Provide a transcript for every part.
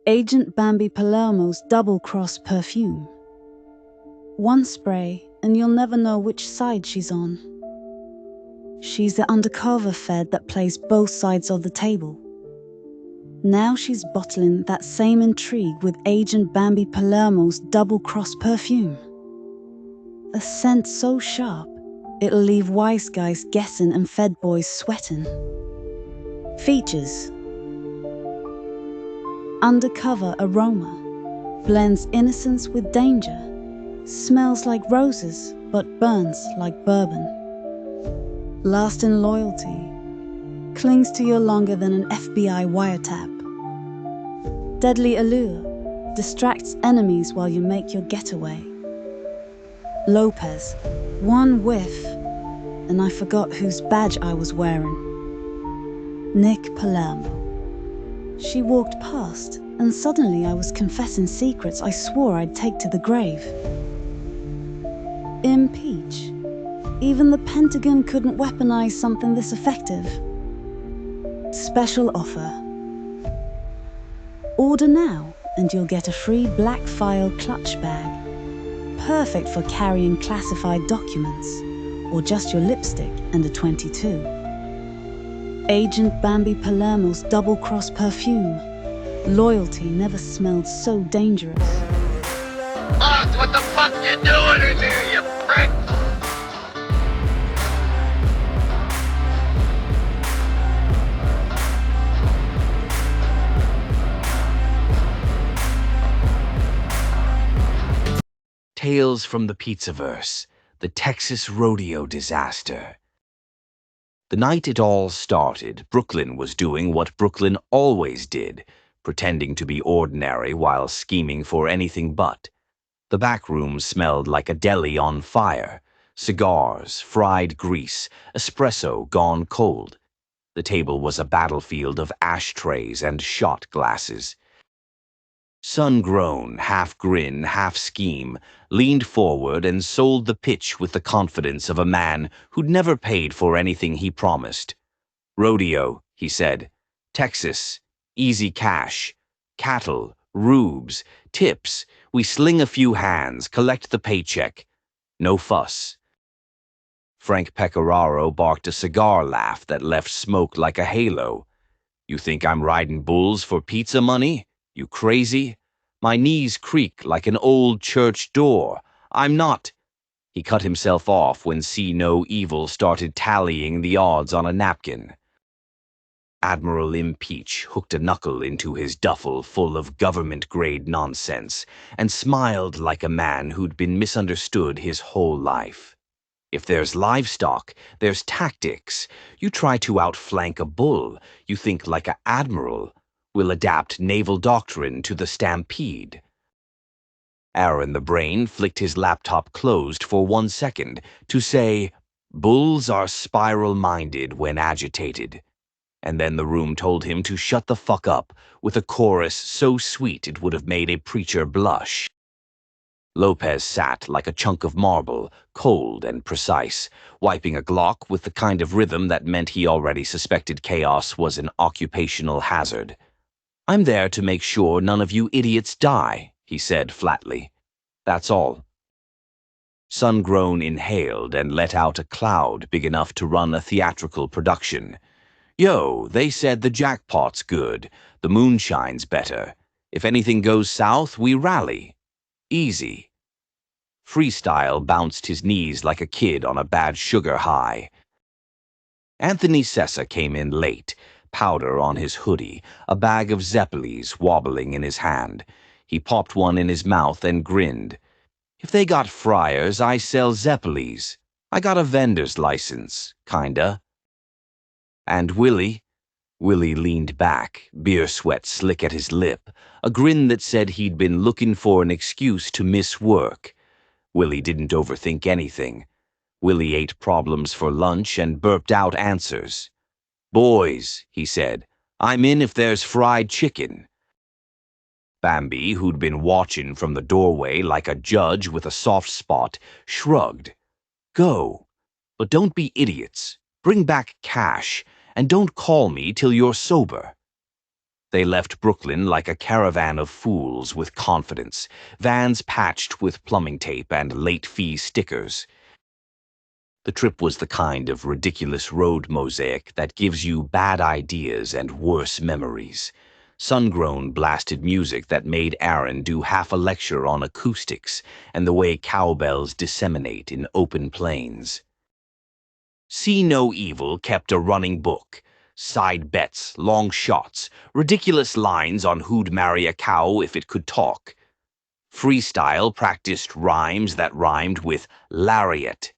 Agent Bambi Palermo's double-cross perfume. One spray, and you'll never know which side she's on. She's the undercover Fed that plays both sides of the table. Now she's bottling that same intrigue with Agent Bambi Palermo's double-cross perfume. A scent so sharp, it'll leave wise guys guessing and Fed boys sweating. Features: undercover aroma, blends innocence with danger, smells like roses but burns like bourbon. Lasting loyalty, clings to you longer than an FBI wiretap. Deadly allure, distracts enemies while you make your getaway. Lopez, one whiff, and I forgot whose badge I was wearing. Nick Palermo. She walked past, and suddenly I was confessing secrets I swore I'd take to the grave. Impeach. Even the Pentagon couldn't weaponize something this effective. Special offer. Order now, and you'll get a free black file clutch bag. Perfect for carrying classified documents, or just your lipstick and a .22. Agent Bambi Palermo's double-cross perfume. Loyalty never smelled so dangerous. Boss, what the fuck you doing in here, you prick? Tales from the Pizzaverse, the Texas Rodeo disaster. The night it all started, Brooklyn was doing what Brooklyn always did, pretending to be ordinary while scheming for anything but. The back room smelled like a deli on fire. Cigars, fried grease, espresso gone cold. The table was a battlefield of ashtrays and shot glasses. SunGrown, half grin, half scheme, leaned forward and sold the pitch with the confidence of a man who'd never paid for anything he promised. Rodeo, he said. Texas. Easy cash. Cattle. Rubes. Tips. We sling a few hands, collect the paycheck. No fuss. Frank Pecoraro barked a cigar laugh that left smoke like a halo. You think I'm riding bulls for pizza money? You crazy? My knees creak like an old church door. I'm not. He cut himself off when See No Evil started tallying the odds on a napkin. Admiral Impeach hooked a knuckle into his duffel full of government-grade nonsense and smiled like a man who'd been misunderstood his whole life. If there's livestock, there's tactics. You try to outflank a bull, you think like a admiral. We'll adapt naval doctrine to the stampede. Aaron the Brain flicked his laptop closed for 1 second to say, bulls are spiral-minded when agitated. And then the room told him to shut the fuck up with a chorus so sweet it would have made a preacher blush. Lopez sat like a chunk of marble, cold and precise, wiping a Glock with the kind of rhythm that meant he already suspected chaos was an occupational hazard. I'm there to make sure none of you idiots die, he said flatly. That's all. SunGrown inhaled and let out a cloud big enough to run a theatrical production. Yo, they said the jackpot's good, the moonshine's better. If anything goes south, we rally. Easy. Freestyle bounced his knees like a kid on a bad sugar high. Anthony Sessa came in late, powder on his hoodie, a bag of Zeppelis wobbling in his hand. He popped one in his mouth and grinned. If they got fryers, I sell Zeppelis. I got a vendor's license, kinda. And Willie? Willie leaned back, beer sweat slick at his lip, a grin that said he'd been looking for an excuse to miss work. Willie didn't overthink anything. Willie ate problems for lunch and burped out answers. Boys, he said, I'm in if there's fried chicken. Bambi, who'd been watching from the doorway like a judge with a soft spot, shrugged. Go. But don't be idiots. Bring back cash, and don't call me till you're sober. They left Brooklyn like a caravan of fools with confidence, vans patched with plumbing tape and late fee stickers. The trip was the kind of ridiculous road mosaic that gives you bad ideas and worse memories. SunGrown blasted music that made Aaron do half a lecture on acoustics and the way cowbells disseminate in open plains. See No Evil kept a running book. Side bets, long shots, ridiculous lines on who'd marry a cow if it could talk. Freestyle practiced rhymes that rhymed with lariat.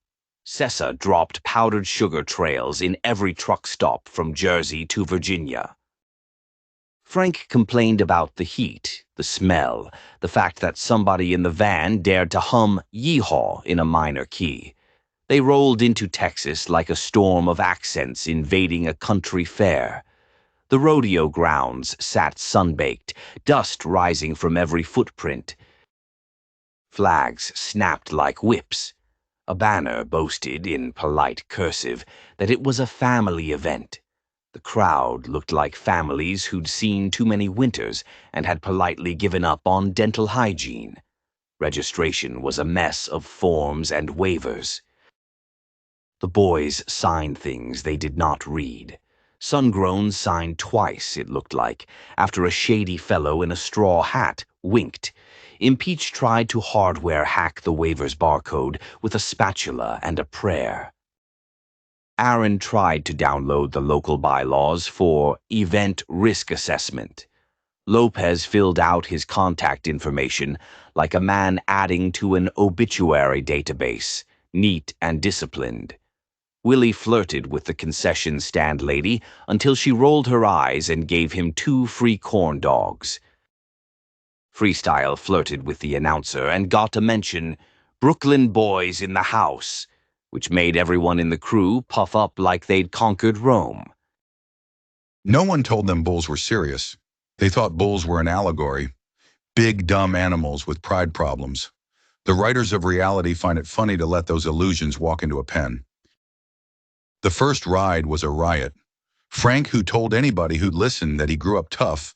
Sessa dropped powdered sugar trails in every truck stop from Jersey to Virginia. Frank complained about the heat, the smell, the fact that somebody in the van dared to hum Yeehaw in a minor key. They rolled into Texas like a storm of accents invading a country fair. The rodeo grounds sat sunbaked, dust rising from every footprint. Flags snapped like whips. A banner boasted, in polite cursive, that it was a family event. The crowd looked like families who'd seen too many winters and had politely given up on dental hygiene. Registration was a mess of forms and waivers. The boys signed things they did not read. SunGrown signed twice, it looked like, after a shady fellow in a straw hat winked. Impeach tried to hardware hack the waivers barcode with a spatula and a prayer. Aaron tried to download the local bylaws for event risk assessment. Lopez filled out his contact information like a man adding to an obituary database, neat and disciplined. Willie flirted with the concession stand lady until she rolled her eyes and gave him 2 free corn dogs. Freestyle flirted with the announcer and got to mention Brooklyn boys in the house, which made everyone in the crew puff up like they'd conquered Rome. No one told them bulls were serious. They thought bulls were an allegory, big, dumb animals with pride problems. The writers of reality find it funny to let those illusions walk into a pen. The first ride was a riot. Frank, who told anybody who'd listened that he grew up tough,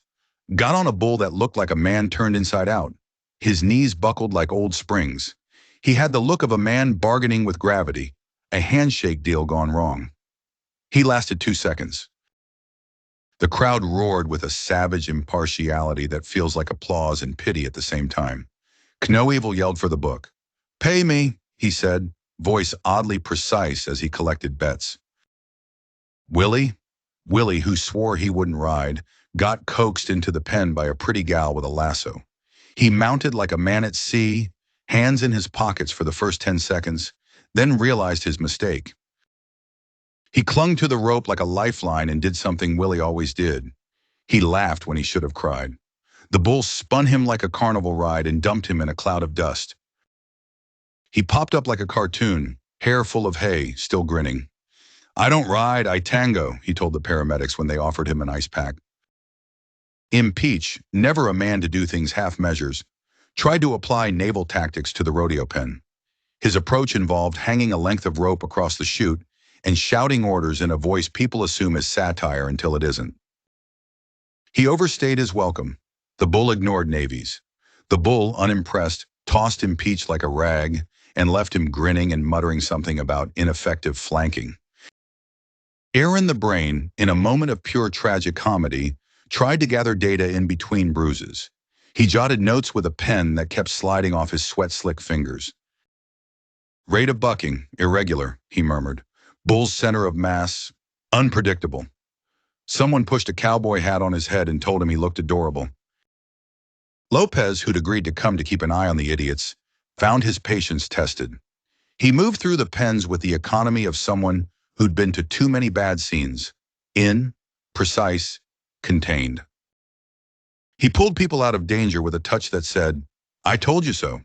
got on a bull that looked like a man turned inside out. His knees buckled like old springs. He had the look of a man bargaining with gravity, a handshake deal gone wrong. He lasted 2 seconds. The crowd roared with a savage impartiality that feels like applause and pity at the same time. No Evil yelled for the book. "Pay me," he said, voice oddly precise as he collected bets. Willie, who swore he wouldn't ride, got coaxed into the pen by a pretty gal with a lasso. He mounted like a man at sea, hands in his pockets for the first 10 seconds, then realized his mistake. He clung to the rope like a lifeline and did something Willie always did. He laughed when he should have cried. The bull spun him like a carnival ride and dumped him in a cloud of dust. He popped up like a cartoon, hair full of hay, still grinning. "I don't ride, I tango," he told the paramedics when they offered him an ice pack. Impeach, never a man to do things half measures, tried to apply naval tactics to the rodeo pen. His approach involved hanging a length of rope across the chute and shouting orders in a voice people assume is satire until it isn't. He overstayed his welcome. The bull ignored navies. The bull, unimpressed, tossed Impeach like a rag and left him grinning and muttering something about ineffective flanking. Aaron the Brain, in a moment of pure tragic comedy, tried to gather data in between bruises. He jotted notes with a pen that kept sliding off his sweat-slick fingers. "Rate of bucking, irregular," he murmured. "Bull's center of mass, unpredictable." Someone pushed a cowboy hat on his head and told him he looked adorable. Lopez, who'd agreed to come to keep an eye on the idiots, found his patience tested. He moved through the pens with the economy of someone who'd been to too many bad scenes. In, precise, contained. He pulled people out of danger with a touch that said, "I told you so."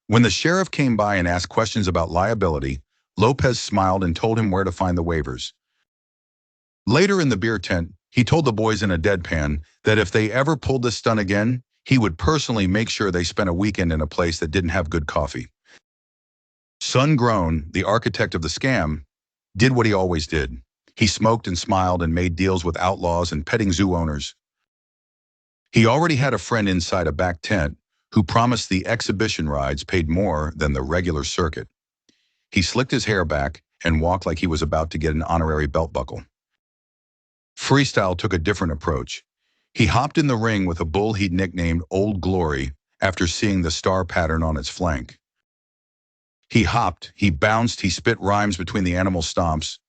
When the sheriff came by and asked questions about liability, Lopez smiled and told him where to find the waivers. Later in the beer tent, he told the boys in a deadpan that if they ever pulled this stunt again, he would personally make sure they spent a weekend in a place that didn't have good coffee. SunGrown, the architect of the scam, did what he always did. He smoked and smiled and made deals with outlaws and petting zoo owners. He already had a friend inside a back tent who promised the exhibition rides paid more than the regular circuit. He slicked his hair back and walked like he was about to get an honorary belt buckle. Freestyle took a different approach. He hopped in the ring with a bull he'd nicknamed Old Glory after seeing the star pattern on its flank. He hopped, he bounced, he spit rhymes between the animal stomps.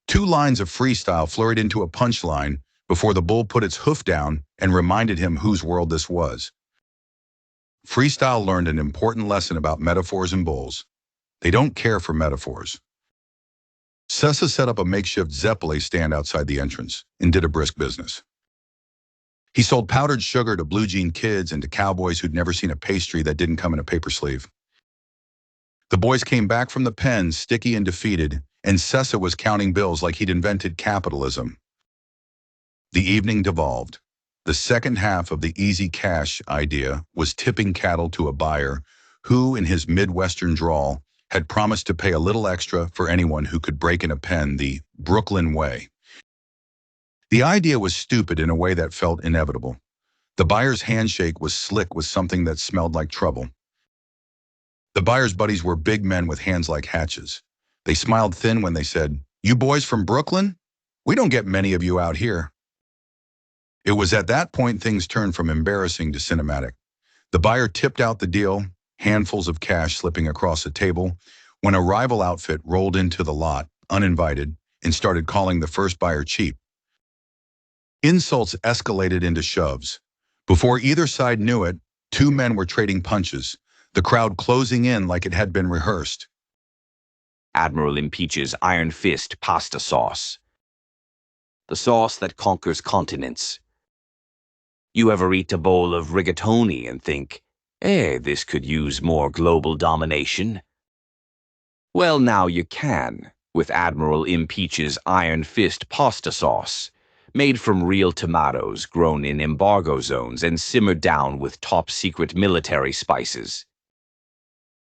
2 lines of freestyle flurried into a punchline before the bull put its hoof down and reminded him whose world this was. Freestyle learned an important lesson about metaphors and bulls. They don't care for metaphors. Sessa set up a makeshift Zeppeli stand outside the entrance and did a brisk business. He sold powdered sugar to blue jean kids and to cowboys who'd never seen a pastry that didn't come in a paper sleeve. The boys came back from the pen sticky and defeated, and Sessa was counting bills like he'd invented capitalism. The evening devolved. The second half of the easy cash idea was tipping cattle to a buyer who, in his Midwestern drawl, had promised to pay a little extra for anyone who could break in a pen the Brooklyn way. The idea was stupid in a way that felt inevitable. The buyer's handshake was slick with something that smelled like trouble. The buyer's buddies were big men with hands like hatches. They smiled thin when they said, "You boys from Brooklyn? We don't get many of you out here." It was at that point things turned from embarrassing to cinematic. The buyer tipped out the deal, handfuls of cash slipping across the table, when a rival outfit rolled into the lot, uninvited, and started calling the first buyer cheap. Insults escalated into shoves. Before either side knew it, 2 men were trading punches, the crowd closing in like it had been rehearsed. Admiral Impeach's Iron Fist pasta sauce. The sauce that conquers continents. You ever eat a bowl of rigatoni and think, this could use more global domination? Well, now you can, with Admiral Impeach's Iron Fist pasta sauce, made from real tomatoes grown in embargo zones and simmered down with top-secret military spices.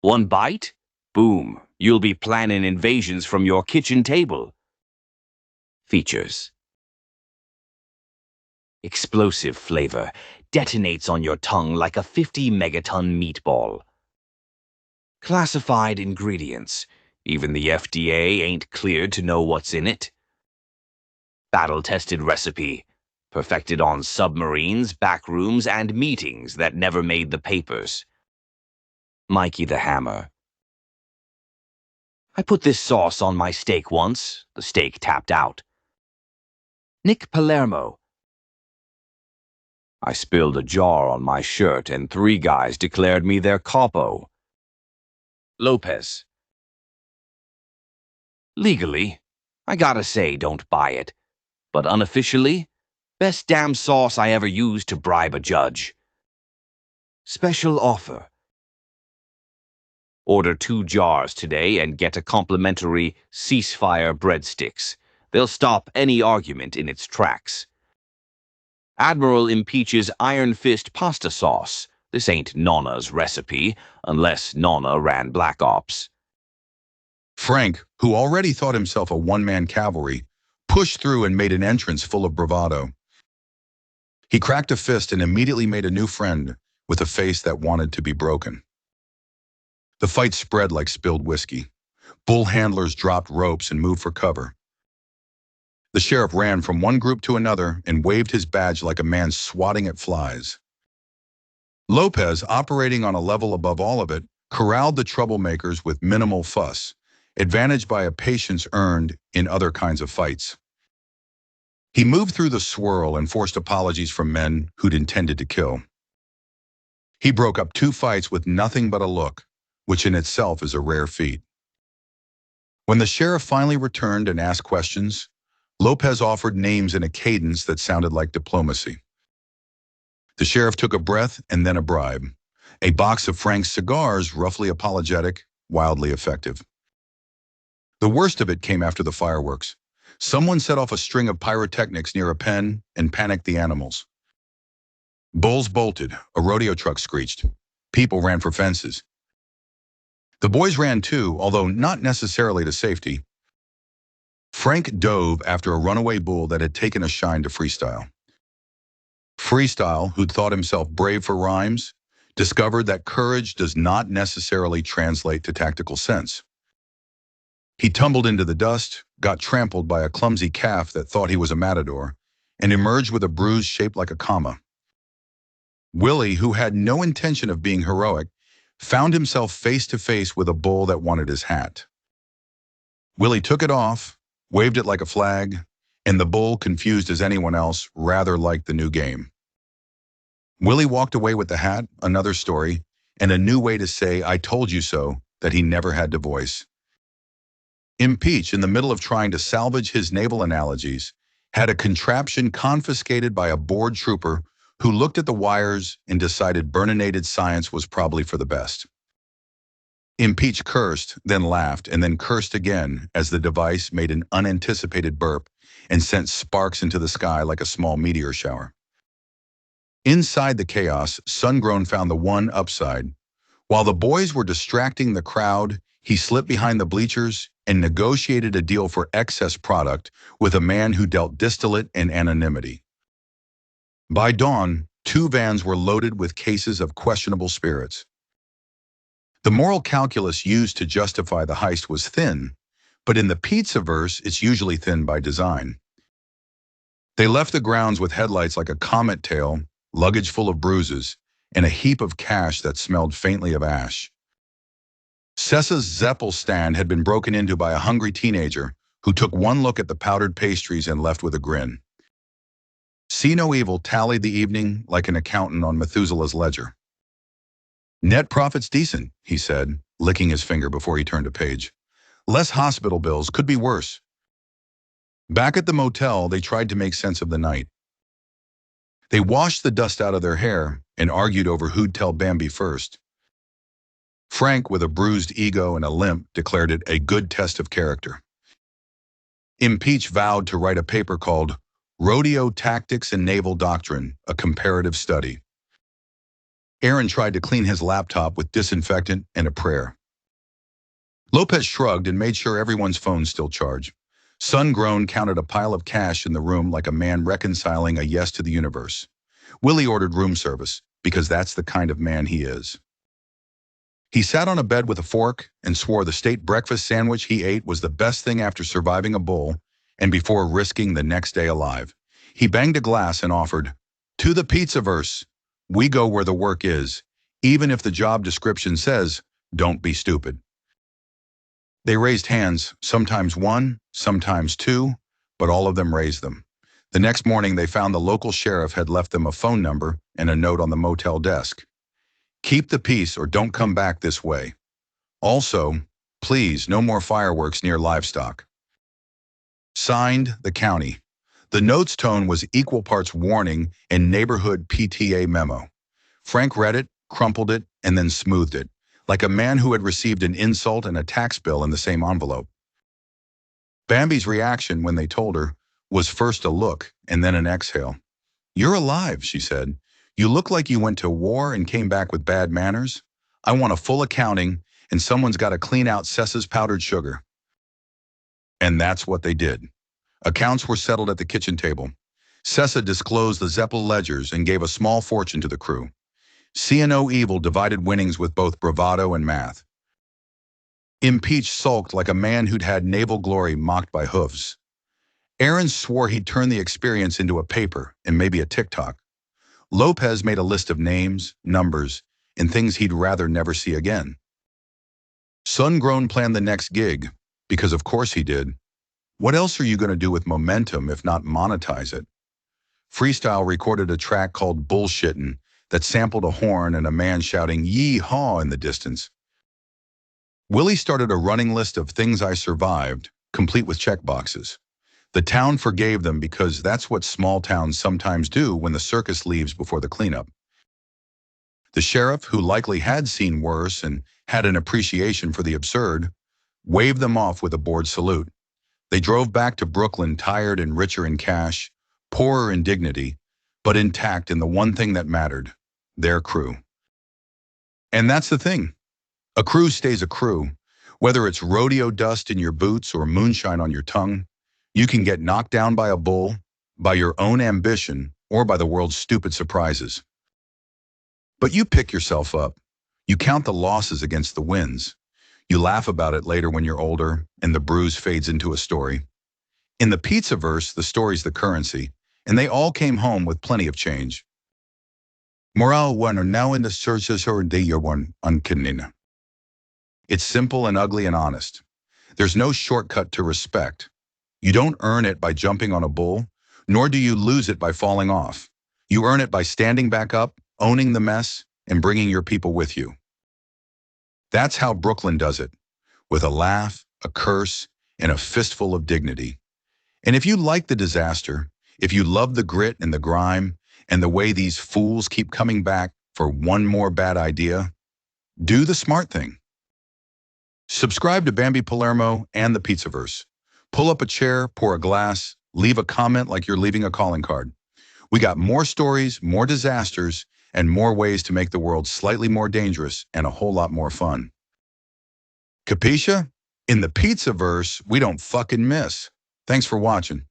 One bite? Boom, you'll be planning invasions from your kitchen table. Features. Explosive flavor detonates on your tongue like a 50-megaton meatball. Classified ingredients. Even the FDA ain't cleared to know what's in it. Battle-tested recipe. Perfected on submarines, backrooms, and meetings that never made the papers. Mikey the Hammer. I put this sauce on my steak once. The steak tapped out. Nick Palermo. I spilled a jar on my shirt and 3 guys declared me their capo. Lopez. Legally, I gotta say don't buy it. But unofficially, best damn sauce I ever used to bribe a judge. Special offer. Order 2 jars today and get a complimentary ceasefire breadsticks. They'll stop any argument in its tracks. Admiral Impeach's Iron Fist pasta sauce. This ain't Nonna's recipe, unless Nonna ran Black Ops. Frank, who already thought himself a one-man cavalry, pushed through and made an entrance full of bravado. He cracked a fist and immediately made a new friend with a face that wanted to be broken. The fight spread like spilled whiskey. Bull handlers dropped ropes and moved for cover. The sheriff ran from one group to another and waved his badge like a man swatting at flies. Lopez, operating on a level above all of it, corralled the troublemakers with minimal fuss, advantaged by a patience earned in other kinds of fights. He moved through the swirl and forced apologies from men who'd intended to kill. He broke up 2 fights with nothing but a look, which in itself is a rare feat. When the sheriff finally returned and asked questions, Lopez offered names in a cadence that sounded like diplomacy. The sheriff took a breath and then a bribe. A box of Frank's cigars, roughly apologetic, wildly effective. The worst of it came after the fireworks. Someone set off a string of pyrotechnics near a pen and panicked the animals. Bulls bolted, a rodeo truck screeched. People ran for fences. The boys ran too, although not necessarily to safety. Frank dove after a runaway bull that had taken a shine to freestyle. Freestyle, who'd thought himself brave for rhymes, discovered that courage does not necessarily translate to tactical sense. He tumbled into the dust, got trampled by a clumsy calf that thought he was a matador, and emerged with a bruise shaped like a comma. Willie, who had no intention of being heroic, found himself face to face with a bull that wanted his hat. Willie took it off, waved it like a flag, and the bull, confused as anyone else, rather liked the new game. Willie walked away with the hat, another story, and a new way to say "I told you so" that he never had to voice. Impeach, in the middle of trying to salvage his naval analogies, had a contraption confiscated by a bored trooper who looked at the wires and decided burninated science was probably for the best. Impeach cursed, then laughed, and then cursed again as the device made an unanticipated burp and sent sparks into the sky like a small meteor shower. Inside the chaos, SunGrown found the one upside. While the boys were distracting the crowd, he slipped behind the bleachers and negotiated a deal for excess product with a man who dealt distillate and anonymity. By dawn, 2 vans were loaded with cases of questionable spirits. The moral calculus used to justify the heist was thin, but in the Pizzaverse, it's usually thin by design. They left the grounds with headlights like a comet tail, luggage full of bruises, and a heap of cash that smelled faintly of ash. Sessa's Zeppel stand had been broken into by a hungry teenager who took one look at the powdered pastries and left with a grin. See No Evil tallied the evening like an accountant on Methuselah's ledger. "Net profit's decent," he said, licking his finger before he turned a page. "Less hospital bills, could be worse." Back at the motel, they tried to make sense of the night. They washed the dust out of their hair and argued over who'd tell Bambi first. Frank, with a bruised ego and a limp, declared it a good test of character. Impeach vowed to write a paper called Rodeo Tactics and Naval Doctrine, a Comparative Study. Aaron tried to clean his laptop with disinfectant and a prayer. Lopez shrugged and made sure everyone's phones still charged. SunGrown counted a pile of cash in the room like a man reconciling a yes to the universe. Willie ordered room service, because that's the kind of man he is. He sat on a bed with a fork and swore the state breakfast sandwich he ate was the best thing after surviving a bull and before risking the next day alive. He banged a glass and offered, "To the Pizzaverse. We go where the work is, even if the job description says, don't be stupid." They raised hands, sometimes 1, sometimes 2, but all of them raised them. The next morning, they found the local sheriff had left them a phone number and a note on the motel desk. "Keep the peace or don't come back this way. Also, please, no more fireworks near livestock." Signed, the county. The note's tone was equal parts warning and neighborhood PTA memo. Frank read it, crumpled it, and then smoothed it, like a man who had received an insult and a tax bill in the same envelope. Bambi's reaction when they told her was first a look and then an exhale. "You're alive," she said. "You look like you went to war and came back with bad manners. I want a full accounting, and someone's got to clean out Sessa's powdered sugar." And that's what they did. Accounts were settled at the kitchen table. Sessa disclosed the Zeppel ledgers and gave a small fortune to the crew. C&O Evil divided winnings with both bravado and math. Impeach sulked like a man who'd had naval glory mocked by hoofs. Aaron swore he'd turn the experience into a paper and maybe a TikTok. Lopez made a list of names, numbers, and things he'd rather never see again. SunGrown planned the next gig, because of course he did. What else are you going to do with momentum if not monetize it? Freestyle recorded a track called Bullshittin' that sampled a horn and a man shouting "Yee-haw" in the distance. Willie started a running list of things I survived, complete with checkboxes. The town forgave them because that's what small towns sometimes do when the circus leaves before the cleanup. The sheriff, who likely had seen worse and had an appreciation for the absurd, waved them off with a bored salute. They drove back to Brooklyn tired and richer in cash, poorer in dignity, but intact in the one thing that mattered, their crew. And that's the thing. A crew stays a crew. Whether it's rodeo dust in your boots or moonshine on your tongue, you can get knocked down by a bull, by your own ambition, or by the world's stupid surprises. But you pick yourself up. You count the losses against the wins. You laugh about it later when you're older, and the bruise fades into a story. In the Pizzaverse, the story's the currency, and they all came home with plenty of change. Moral one are now in the searches or the one uncanina. It's simple and ugly and honest. There's no shortcut to respect. You don't earn it by jumping on a bull, nor do you lose it by falling off. You earn it by standing back up, owning the mess, and bringing your people with you. That's how Brooklyn does it, with a laugh, a curse, and a fistful of dignity. And if you like the disaster, if you love the grit and the grime, and the way these fools keep coming back for one more bad idea, do the smart thing. Subscribe to Bambi Palermo and the Pizzaverse. Pull up a chair, pour a glass, leave a comment like you're leaving a calling card. We got more stories, more disasters, and more ways to make the world slightly more dangerous and a whole lot more fun. Capisce? In the Pizzaverse, we don't fucking miss. Thanks for watching.